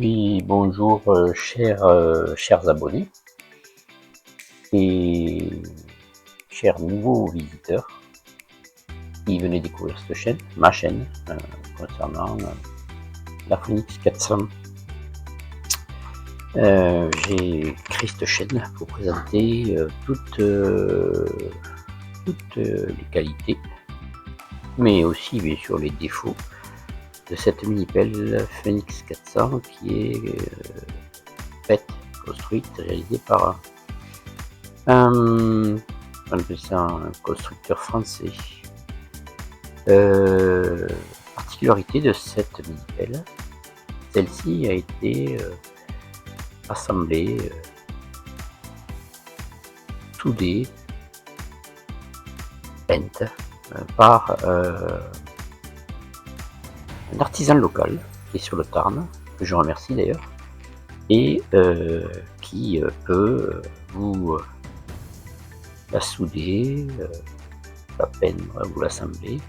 Oui, bonjour, chers abonnés et chers nouveaux visiteurs qui venaient découvrir cette chaîne, ma chaîne, concernant la Phoenix 400. J'ai créé cette chaîne pour présenter toutes les qualités, mais aussi bien sûr les défauts de cette mini-pelle Phoenix 400 qui est faite, construite, réalisée par on appelle ça un constructeur français. Particularité de cette mini-pelle, celle-ci a été assemblée, soudée, peinte par un artisan local qui est sur le Tarn, que je remercie d'ailleurs, et qui peut vous la souder, la peindre, vous l'assembler.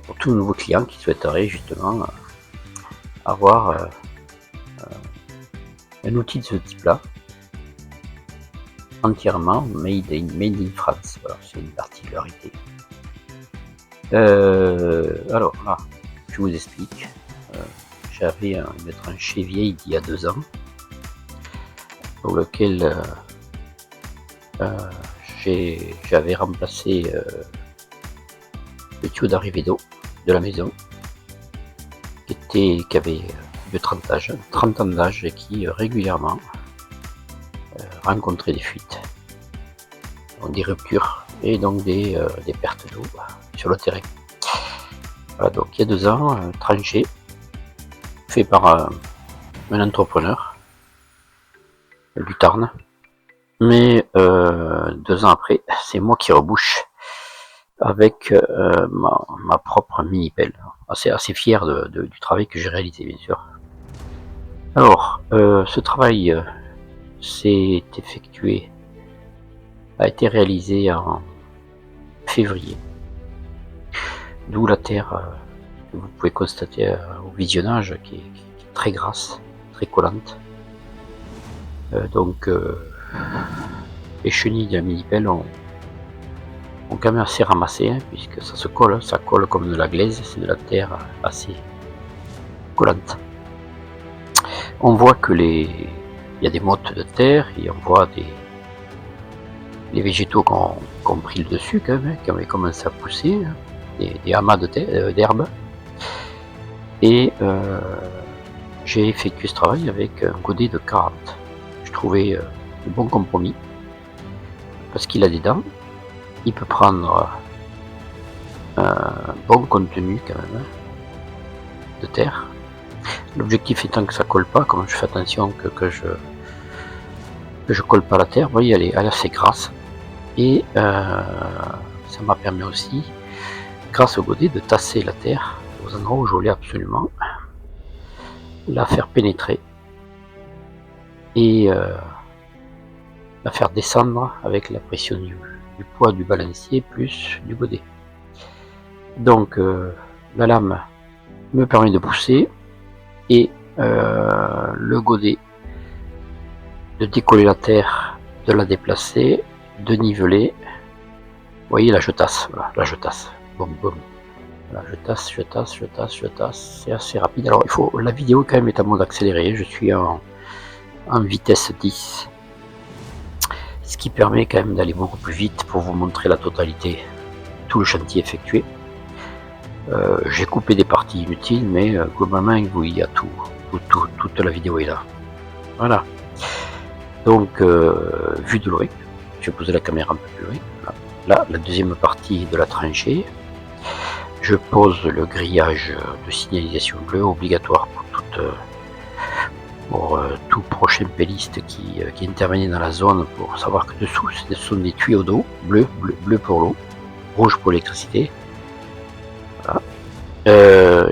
Pour tout nouveau client qui souhaiterait justement avoir un outil de ce type-là, entièrement made in France. Voilà, c'est une particularité. Alors là, je vous explique. J'avais une tranchée vieille d'il y a 2 ans, pour lequel j'avais remplacé le tuyau d'arrivée d'eau de la maison, qui avait de 30 ans d'âge et qui régulièrement rencontrait des fuites, donc des ruptures et donc des pertes d'eau sur le terrain. Voilà, donc il y a 2 ans, tranché, fait par un entrepreneur du Tarn, mais 2 ans après, c'est moi qui rebouche avec ma propre mini-pelle. Assez fier du travail que j'ai réalisé, bien sûr. Alors, ce travail a été réalisé en février, d'où la terre que vous pouvez constater au visionnage qui est très grasse, très collante. Donc les chenilles de la mini-pelle ont quand même assez ramassé, hein, puisque ça colle comme de la glaise, c'est de la terre assez collante. On voit que il y a des mottes de terre et on voit les végétaux qui ont pris le dessus quand même, qui avaient commencé à pousser, hein, des amas d'herbe. Et j'ai effectué ce travail avec un godet de 40. Je trouvais un bon compromis, parce qu'il a des dents, il peut prendre un bon contenu quand même de terre. L'objectif étant que ça colle pas, comme je fais attention que je colle pas la terre, vous voyez, elle est assez grasse. Et ça m'a permis aussi, grâce au godet, de tasser la terre aux endroits où je voulais absolument la faire pénétrer et la faire descendre avec la pression du poids du balancier plus du godet. Donc la lame me permet de pousser et le godet de décoller la terre, de la déplacer, de niveler. Vous voyez, là je tasse, voilà, là je tasse, boum boum. Voilà, je tasse, c'est assez rapide. Alors la vidéo quand même est en mode accéléré, je suis en vitesse 10, ce qui permet quand même d'aller beaucoup plus vite pour vous montrer la totalité, tout le chantier effectué. J'ai coupé des parties inutiles, mais globalement il y a toute la vidéo est là. Voilà. Donc vue de loin, je vais poser la caméra un peu plus loin. Là, la deuxième partie de la tranchée. Je pose le grillage de signalisation bleue obligatoire pour tout prochain pelliste qui intervenait dans la zone, pour savoir que dessous ce sont des tuyaux d'eau, bleu pour l'eau, rouge pour l'électricité. Voilà.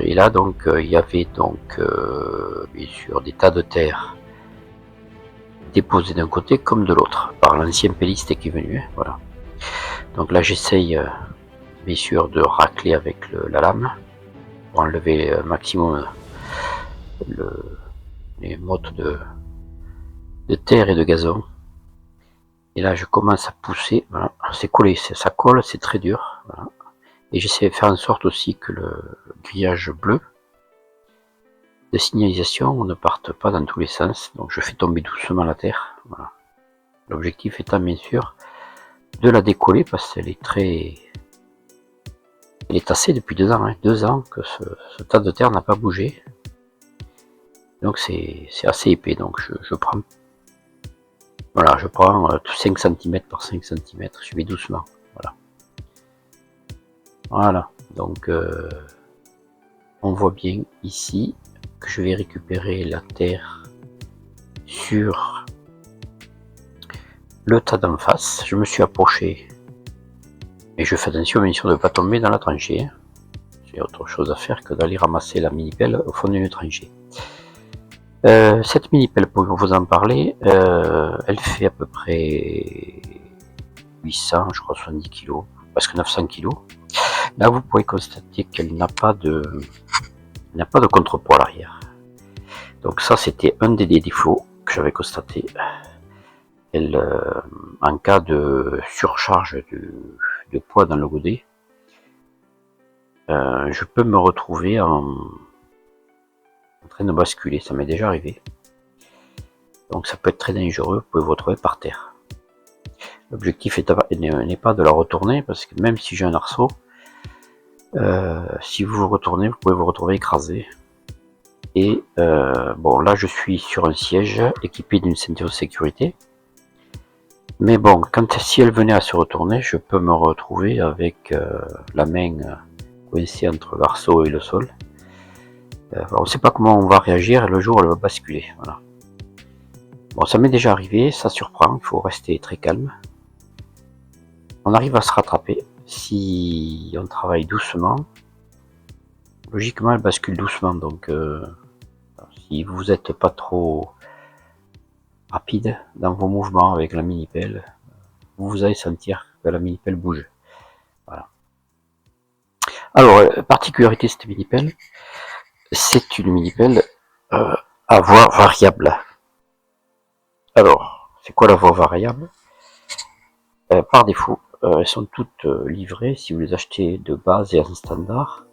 Et là donc il y avait donc bien sûr des tas de terre déposés d'un côté comme de l'autre par l'ancien pelliste qui est venu, hein, voilà. Donc là j'essaye bien sûr de racler avec la lame pour enlever maximum les mottes de terre et de gazon. Et là je commence à pousser, voilà, c'est collé, ça colle, c'est très dur, voilà. Et j'essaie de faire en sorte aussi que le grillage bleu de signalisation ne parte pas dans tous les sens, donc je fais tomber doucement la terre, voilà. L'objectif étant bien sûr de la décoller parce qu'elle est elle est tassée depuis 2 ans, hein, 2 ans que ce tas de terre n'a pas bougé, donc c'est assez épais, donc je prends, voilà, je prends 5 cm par 5 cm, je vais doucement, voilà. Voilà, donc on voit bien ici que je vais récupérer la terre sur le tas d'en face. Je me suis approché, et je fais attention bien sûr de ne pas tomber dans la tranchée. J'ai autre chose à faire que d'aller ramasser la mini-pelle au fond d'une tranchée. Cette mini-pelle, pour vous en parler, elle fait à peu près 800, je crois 70 kg, presque 900 kg. Là, vous pouvez constater qu'elle n'a pas de contrepoids à l'arrière. Donc ça, c'était un des défauts que j'avais constaté. Elle, en cas de surcharge de poids dans le godet, je peux me retrouver en train de basculer, ça m'est déjà arrivé. Donc ça peut être très dangereux, vous pouvez vous retrouver par terre. L'objectif n'est pas de la retourner, parce que même si j'ai un arceau, si vous vous retournez, vous pouvez vous retrouver écrasé. Et bon, là je suis sur un siège équipé d'une ceinture de sécurité. Mais bon, si elle venait à se retourner, je peux me retrouver avec la main coincée entre l'arceau et le sol. On ne sait pas comment on va réagir, le jour où elle va basculer. Voilà. Bon, ça m'est déjà arrivé, ça surprend, il faut rester très calme. On arrive à se rattraper si on travaille doucement. Logiquement, elle bascule doucement, donc si vous n'êtes pas trop rapide dans vos mouvements avec la mini-pelle, vous allez sentir que la mini-pelle bouge. Voilà. Alors, particularité de cette mini-pelle, c'est une mini-pelle à voie variable. Alors, c'est quoi la voie variable? Par défaut, elles sont toutes livrées, si vous les achetez de base et en standard,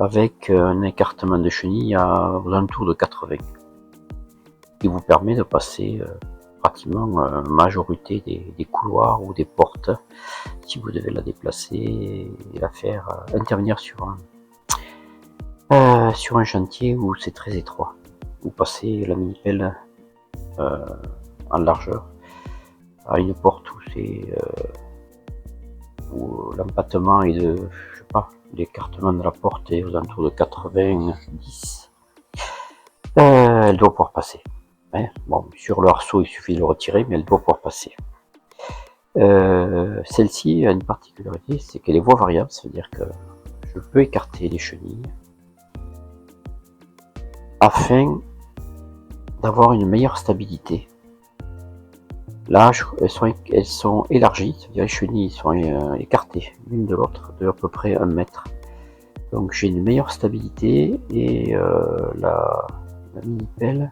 avec un écartement de chenille aux alentours de 80, qui vous permet de passer pratiquement majorité des couloirs ou des portes, si vous devez la déplacer et la faire intervenir sur un chantier où c'est très étroit, ou passer la mini-pelle en largeur à une porte où l'empattement est de, je sais pas, l'écartement de la porte est aux alentours de 90. Elle doit pouvoir passer. Hein, bon, sur le arceau, il suffit de le retirer, mais elle doit pouvoir passer. Celle-ci a une particularité, c'est qu'elle est voie variable, ça veut dire que je peux écarter les chenilles afin d'avoir une meilleure stabilité. Là, elles sont élargies, c'est-à-dire les chenilles sont écartées l'une de l'autre de à peu près 1 mètre. Donc j'ai une meilleure stabilité et la mini-pelle,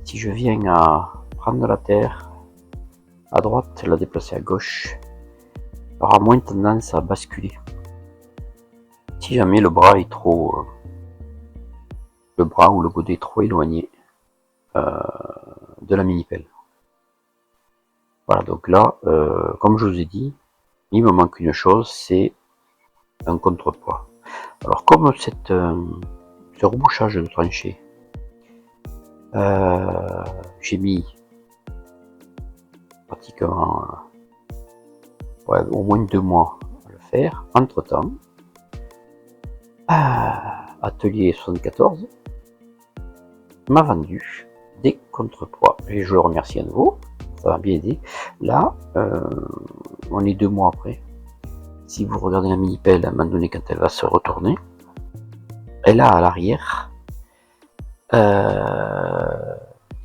si je viens à prendre la terre à droite, la déplacer à gauche, aura moins tendance à basculer. Si jamais le bras est trop, le bras ou le godet est trop éloigné de la mini-pelle. Voilà, donc là, comme je vous ai dit, il me manque une chose, c'est un contrepoids. Alors comme ce rebouchage de tranchée, j'ai mis pratiquement au moins 2 mois à le faire. Entre temps, Atelier 74 m'a vendu des contrepoids et je le remercie à nouveau, ça m'a bien aidé. Là, on est 2 mois après. Si vous regardez la mini-pelle, à un moment donné, quand elle va se retourner, elle a à l'arrière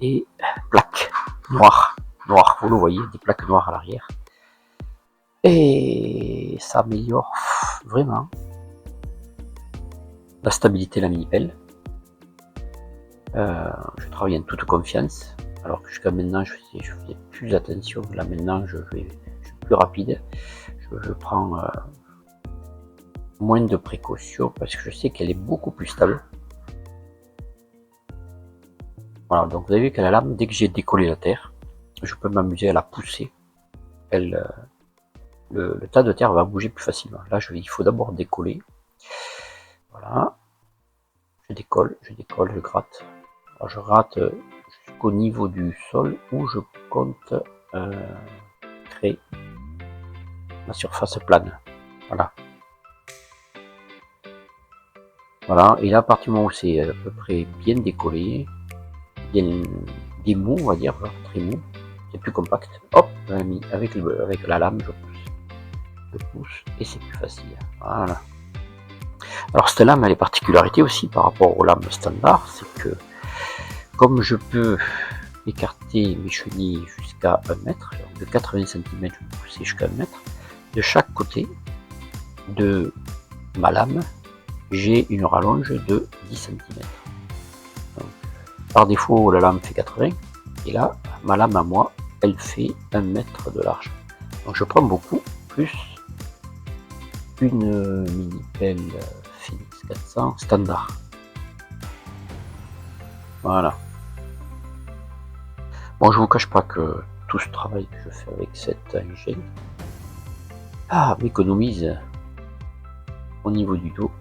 des plaques noires, vous le voyez, des plaques noires à l'arrière. Et ça améliore vraiment la stabilité de la mini-pelle. Je travaille en toute confiance, alors que jusqu'à maintenant je faisais plus attention. Là maintenant je suis plus rapide, je prends moins de précautions parce que je sais qu'elle est beaucoup plus stable. Voilà, donc vous avez vu qu'à la lame, dès que j'ai décollé la terre, je peux m'amuser à la pousser. Elle, le tas de terre va bouger plus facilement. Là, il faut d'abord décoller. Voilà, je décolle, je gratte. Alors, je gratte jusqu'au niveau du sol où je compte créer ma surface plane. Voilà. Voilà, et là, à partir du moment où c'est à peu près bien décollé, bien mou, on va dire, voilà, très mou, c'est plus compact. Hop, avec la lame, je pousse et c'est plus facile. Voilà. Alors cette lame a les particularités aussi par rapport aux lames standards, c'est que comme je peux écarter mes chenilles jusqu'à 1 mètre, de 80 cm je peux pousser jusqu'à 1 mètre, de chaque côté de ma lame, j'ai une rallonge de 10 cm. Donc, par défaut, la lame fait 80, et là, ma lame à moi, elle fait 1 mètre de large. Donc je prends beaucoup, plus une mini pelle Phoenix 400 standard. Voilà. Bon, je vous cache pas que tout ce travail que je fais avec cette engine m'économise au niveau du dos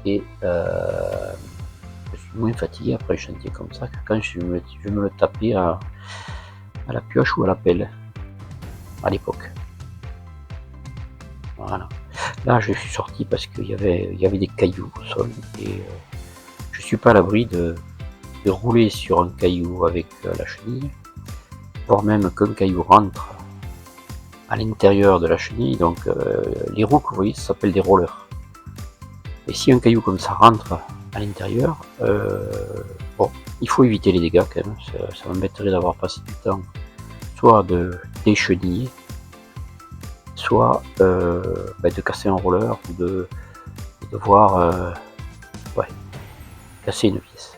et je suis moins fatigué après un chantier comme ça que quand je vais me le taper à la pioche ou à la pelle à l'époque. Voilà. Là, je suis sorti parce qu'il y avait des cailloux au sol et je suis pas à l'abri de rouler sur un caillou avec la chenille, voire même qu'un caillou rentre à l'intérieur de la chenille. Donc les roues que vous voyez, ça s'appelle des rollers. Et si un caillou comme ça rentre à l'intérieur, bon, il faut éviter les dégâts quand même. Ça m'embêterait d'avoir passé du temps soit de décheniller, soit de casser un roller ou de devoir casser une pièce.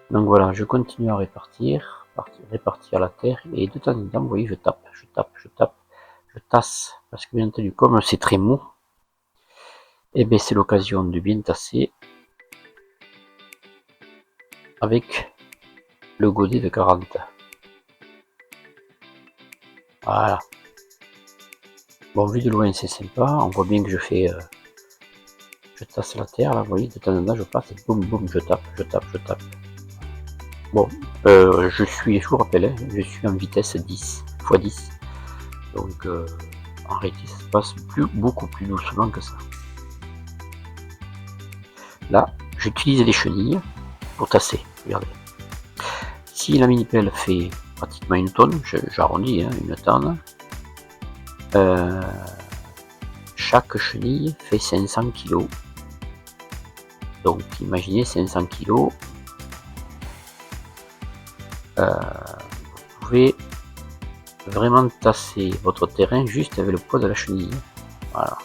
Donc voilà, je continue à répartir la terre et de temps en temps, vous voyez, je tape, je tasse, parce que bien entendu, comme c'est très mou, et bien c'est l'occasion de bien tasser avec le godet de 40. Voilà. Bon, vu de loin, c'est sympa, on voit bien que je tasse la terre, là, vous voyez, de temps en temps, je passe et boum, boum, je tape. Bon, je vous rappelle, hein, je suis en vitesse 10 x 10. Donc, en réalité, ça se passe beaucoup plus doucement que ça. Là, j'utilise les chenilles pour tasser. Regardez. Si la mini-pelle fait pratiquement 1 tonne, j'arrondis, hein, 1 tonne, chaque chenille fait 500 kg. Donc, imaginez 500 kg. Vous pouvez vraiment tasser votre terrain juste avec le poids de la chenille. Voilà.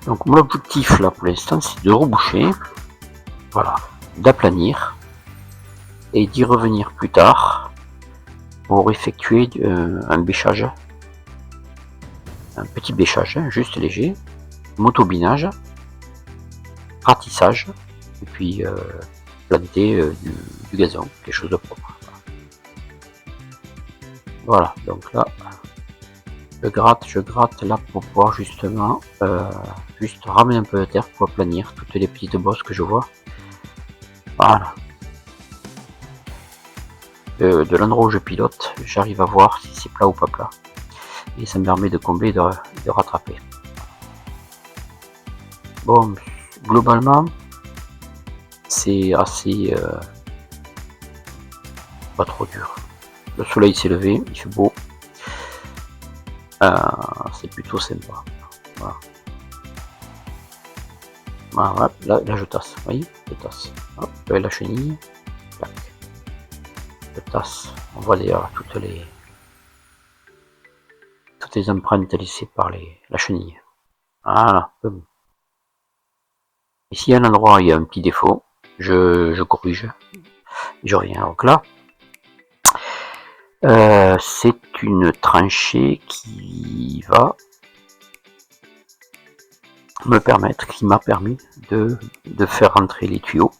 Donc mon objectif là pour l'instant c'est de reboucher, voilà, d'aplanir et d'y revenir plus tard pour effectuer un bêchage, un petit bêchage, hein, juste léger, motobinage, ratissage et puis planter du gazon, quelque chose de propre. Voilà, donc là je gratte là pour pouvoir justement juste ramener un peu de terre pour aplanir toutes les petites bosses que je vois. Voilà. De l'endroit où je pilote, j'arrive à voir si c'est plat ou pas plat. Et ça me permet de combler et de rattraper. Bon, globalement, c'est assez pas trop dur. Le soleil s'est levé, il fait beau. C'est plutôt sympa. Voilà. Voilà, là je tasse, vous voyez, je tasse. Hop, avec la chenille, clac. Je tasse. On voit d'ailleurs toutes les empreintes laissées par la chenille. Voilà, boum. Et s'il y a un endroit où il y a un petit défaut, je corrige. Je reviens. Donc là, c'est une tranchée qui m'a permis de faire rentrer les tuyaux,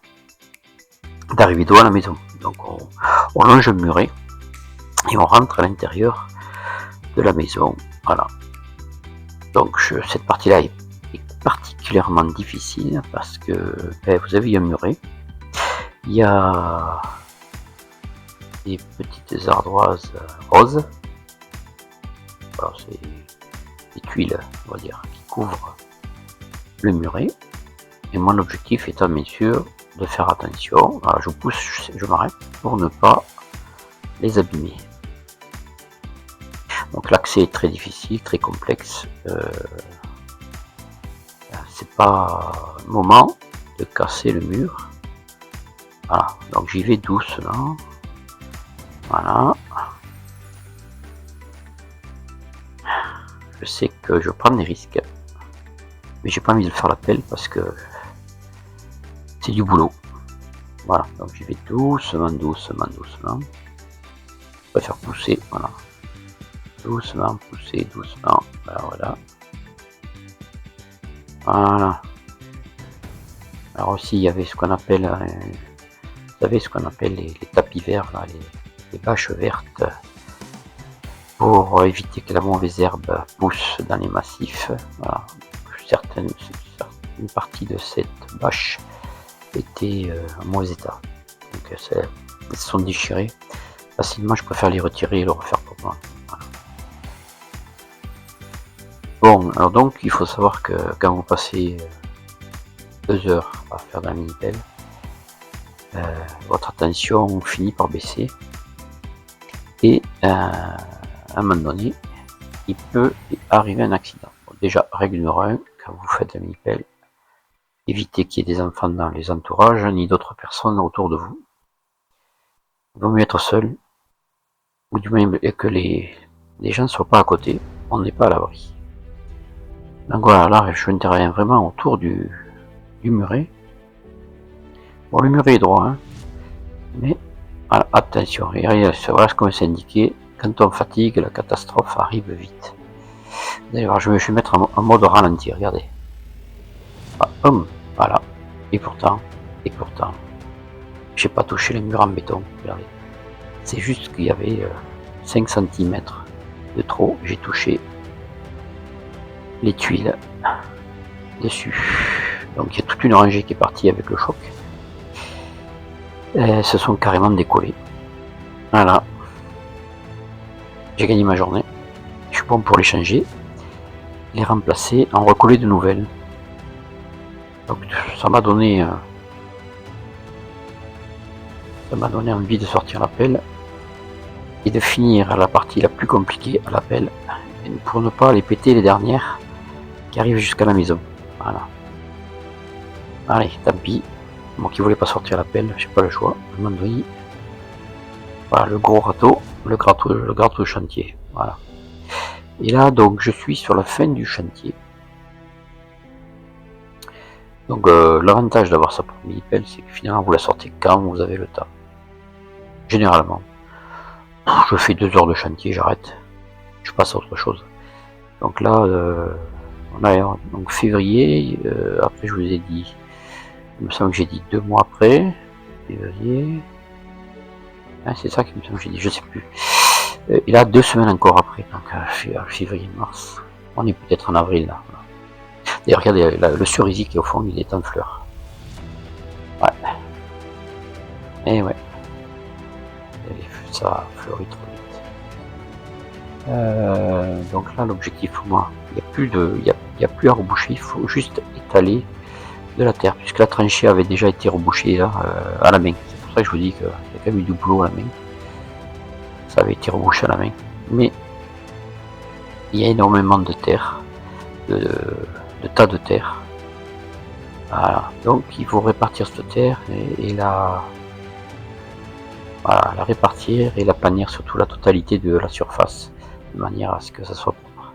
d'arriver droit à la maison. Donc on longe le muret et on rentre à l'intérieur de la maison. Voilà. Donc cette partie-là est particulièrement difficile parce que vous avez un muret, il y a des petites ardoises roses, alors c'est des tuiles, on va dire, qui couvrent le muret. Et mon objectif étant bien sûr de faire attention, voilà, je pousse, je m'arrête pour ne pas les abîmer. Donc l'accès est très difficile, très complexe. C'est pas le moment de casser le mur. Voilà, donc j'y vais doucement. Voilà. Je sais que je prends des risques, mais j'ai pas envie de faire l'appel parce que c'est du boulot. Voilà, donc j'y vais doucement, doucement, doucement. Je préfère pousser, voilà. Doucement, pousser, doucement. Voilà. Voilà. Alors aussi, il y avait ce qu'on appelle, vous savez, ce qu'on appelle les tapis verts, là, les bâches vertes, pour éviter que la mauvaise herbe pousse dans les massifs. Voilà. Une partie de cette bâche était en mauvais état. Donc elles se sont déchirées. Facilement, je préfère les retirer et le refaire pour moi. Voilà. Bon, alors donc, il faut savoir que quand vous passez 2 heures à faire de la mini-pelle, votre attention finit par baisser. Et à un moment donné, il peut arriver un accident. Bon, déjà, règle numéro 1, quand vous faites la mini-pelle, évitez qu'il y ait des enfants dans les entourages, ni d'autres personnes autour de vous. Il vaut mieux être seul, ou du moins que les gens ne soient pas à côté, on n'est pas à l'abri. Donc voilà, là je interviens vraiment autour du muret. Bon, le muret est droit, hein, mais voilà, attention, voilà ce qu'on s'est indiqué, quand on fatigue, la catastrophe arrive vite. D'ailleurs, je vais mettre en mode ralenti, regardez. Voilà, et pourtant, j'ai pas touché les murs en béton, regardez. C'est juste qu'il y avait 5 cm de trop, j'ai touché les tuiles dessus. Donc il y a toute une rangée qui est partie avec le choc. Elles se sont carrément décollées. Voilà. J'ai gagné ma journée. Je suis bon pour les changer, les remplacer, en recoller de nouvelles. Donc ça m'a donné envie de sortir la pelle et de finir la partie la plus compliquée à la pelle pour ne pas les péter les dernières qui arrivent jusqu'à la maison. Voilà. Allez, tant pis. Moi qui voulais pas sortir la pelle, j'ai pas le choix. Je m'ennuie. Voilà le gros râteau, le gâteau de chantier. Voilà. Et là, donc, je suis sur la fin du chantier. Donc, l'avantage d'avoir sa propre mini-pelle, c'est que finalement, vous la sortez quand vous avez le temps. Généralement. Je fais 2 heures de chantier, j'arrête. Je passe à autre chose. Donc là, on a donc février. Après, je vous ai dit, il me semble que j'ai dit 2 mois après. Février. Ah, c'est ça qu'il me semble que j'ai dit, je sais plus. Et là, 2 semaines encore après, donc février, mars. On est peut-être en avril là. D'ailleurs, regardez, le cerisier qui est au fond, il est en fleurs. Ouais. Et ouais. Ça fleurit trop vite. Donc là, l'objectif pour moi, il n'y a plus à reboucher, il faut juste étaler de la terre, puisque la tranchée avait déjà été rebouchée là, à la main. C'est pour ça que je vous dis qu'il y a quand même eu du boulot à la main. Ça avait été rebouché à la main. Mais il y a énormément de terre, de tas de terre. Voilà. Donc il faut répartir cette terre et la répartir et la panir sur toute la totalité de la surface, de manière à ce que ça soit propre.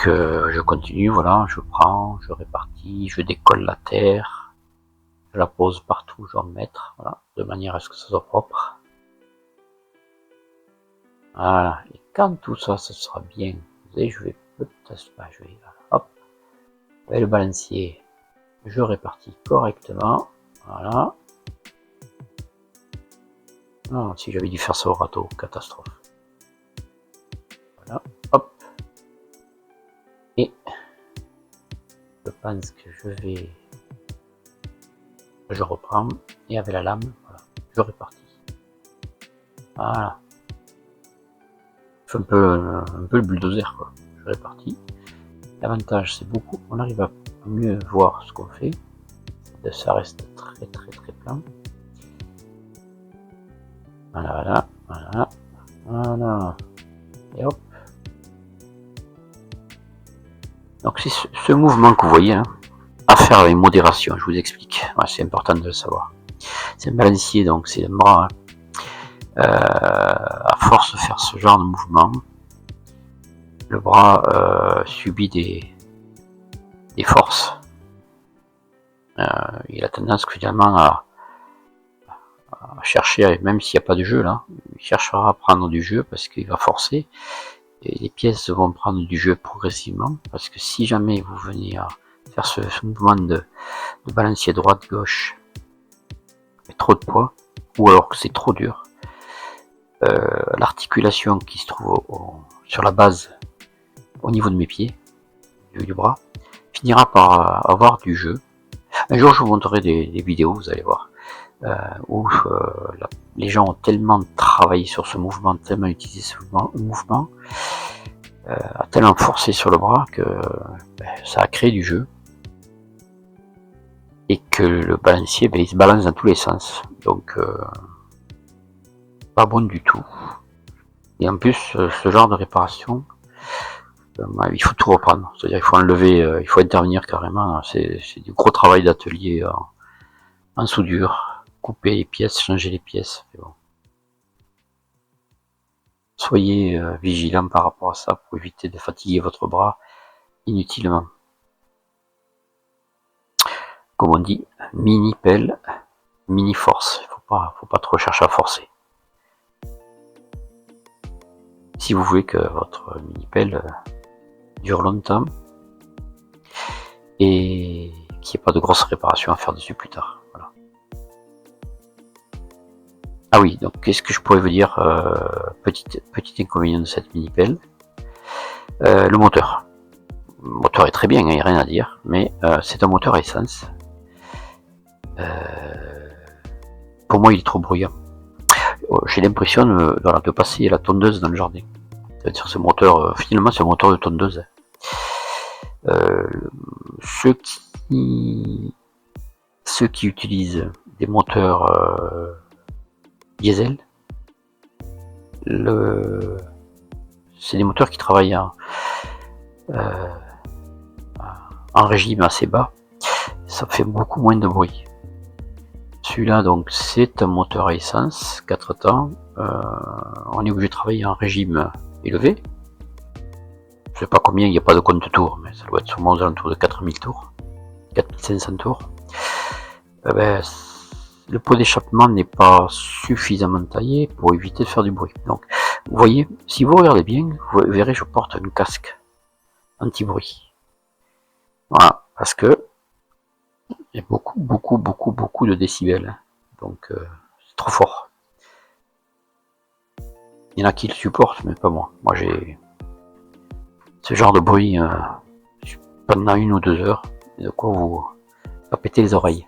je continue, voilà, je prends, je répartis, je décolle la terre, je la pose partout où je dois me mettre, voilà, de manière à ce que ça soit propre. Voilà, et quand tout ça, ça sera bien, vous savez, je vais peut-être, hop, avec le balancier, je répartis correctement, voilà. Non, si j'avais dû faire ça au râteau, catastrophe. Voilà, hop. Et je pense que je reprends, et avec la lame, voilà, je répartis. Voilà. Je fais un peu le bulldozer, quoi. Je répartis. L'avantage, c'est beaucoup, on arrive à mieux voir ce qu'on fait. Ça reste très plein. Voilà. Et hop. Donc c'est ce mouvement que vous voyez, hein, à faire avec modération, je vous explique. Ouais, c'est important de le savoir. C'est un balancier, donc c'est un bras. À force de faire ce genre de mouvement, le bras subit des forces. Il a tendance finalement à chercher, même s'il n'y a pas de jeu là, il cherchera à prendre du jeu parce qu'il va forcer, et les pièces vont prendre du jeu progressivement, parce que si jamais vous venez à faire ce mouvement de balancier droite-gauche avec trop de poids, ou alors que c'est trop dur, l'articulation qui se trouve sur la base au niveau de mes pieds, du bras, finira par avoir du jeu. Un jour je vous montrerai des vidéos, vous allez voir, où les gens ont tellement travaillé sur ce mouvement, tellement utilisé ce mouvement, a tellement forcé sur le bras que ça a créé du jeu, et que le balancier, il se balance dans tous les sens, donc pas bon du tout. Et en plus, ce genre de réparation, il faut tout reprendre, c'est-à-dire il faut enlever, il faut intervenir carrément, c'est du gros travail d'atelier en soudure, couper les pièces, changer les pièces. Bon. Soyez vigilant par rapport à ça pour éviter de fatiguer votre bras inutilement. Comme on dit, mini pelle, mini force. Faut pas trop chercher à forcer. Si vous voulez que votre mini pelle dure longtemps et qu'il n'y ait pas de grosses réparations à faire dessus plus tard. Voilà. Ah oui, donc qu'est-ce que je pourrais vous dire, petit inconvénient de cette mini pelle, le moteur. Le moteur est très bien, il n'y a rien à dire, mais c'est un moteur à essence. Pour moi, il est trop bruyant. J'ai l'impression de passer la tondeuse dans le jardin. C'est-à-dire ce moteur, finalement, c'est un moteur de tondeuse. Ceux qui utilisent des moteurs diesel, c'est des moteurs qui travaillent en régime assez bas. Ça fait beaucoup moins de bruit. Celui-là, donc, c'est un moteur à essence, 4 temps. On est obligé de travailler en régime élevé. Je sais pas combien, il n'y a pas de compte tour, mais ça doit être sûrement aux alentours de 4000 tours, 4500 tours. Le pot d'échappement n'est pas suffisamment taillé pour éviter de faire du bruit. Donc, vous voyez, si vous regardez bien, vous verrez, je porte un casque anti-bruit. Voilà, parce que il y a beaucoup de décibels. Donc, c'est trop fort. Il y en a qui le supportent, mais pas moi. Moi, j'ai ce genre de bruit pendant 1 ou 2 heures, de quoi vous péter les oreilles.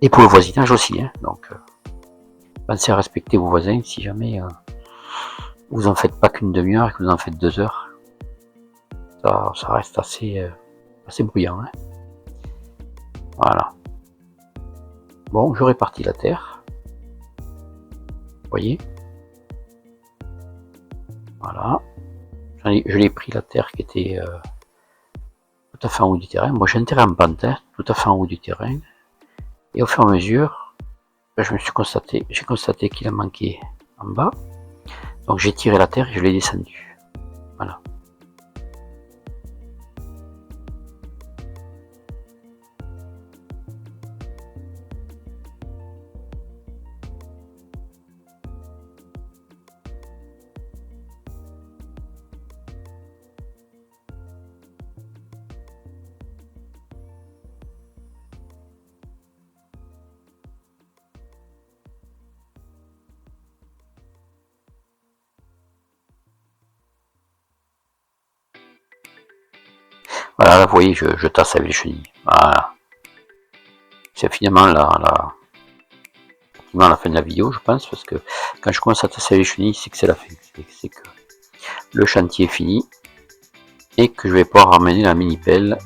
Et pour le voisinage aussi, hein. Donc pensez à respecter vos voisins si jamais vous en faites pas qu'une demi-heure et que vous en faites 2 heures. Ça reste assez bruyant, hein. Voilà. Bon, je répartis la terre. Vous voyez. Voilà. Je l'ai pris la terre qui était tout à fait en haut du terrain. Moi j'ai un terrain en pente, hein, tout à fait en haut du terrain. Et au fur et à mesure, j'ai constaté qu'il a manqué en bas. Donc j'ai tiré la terre et je l'ai descendu. Voilà. Voilà, là, vous voyez, je tasse avec les chenilles. Voilà. C'est finalement la fin de la vidéo, je pense, parce que quand je commence à tasser les chenilles, c'est que c'est la fin. C'est que le chantier est fini et que je vais pouvoir ramener la mini pelle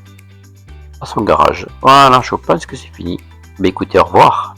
à son garage. Voilà, je pense que c'est fini. Mais écoutez, au revoir.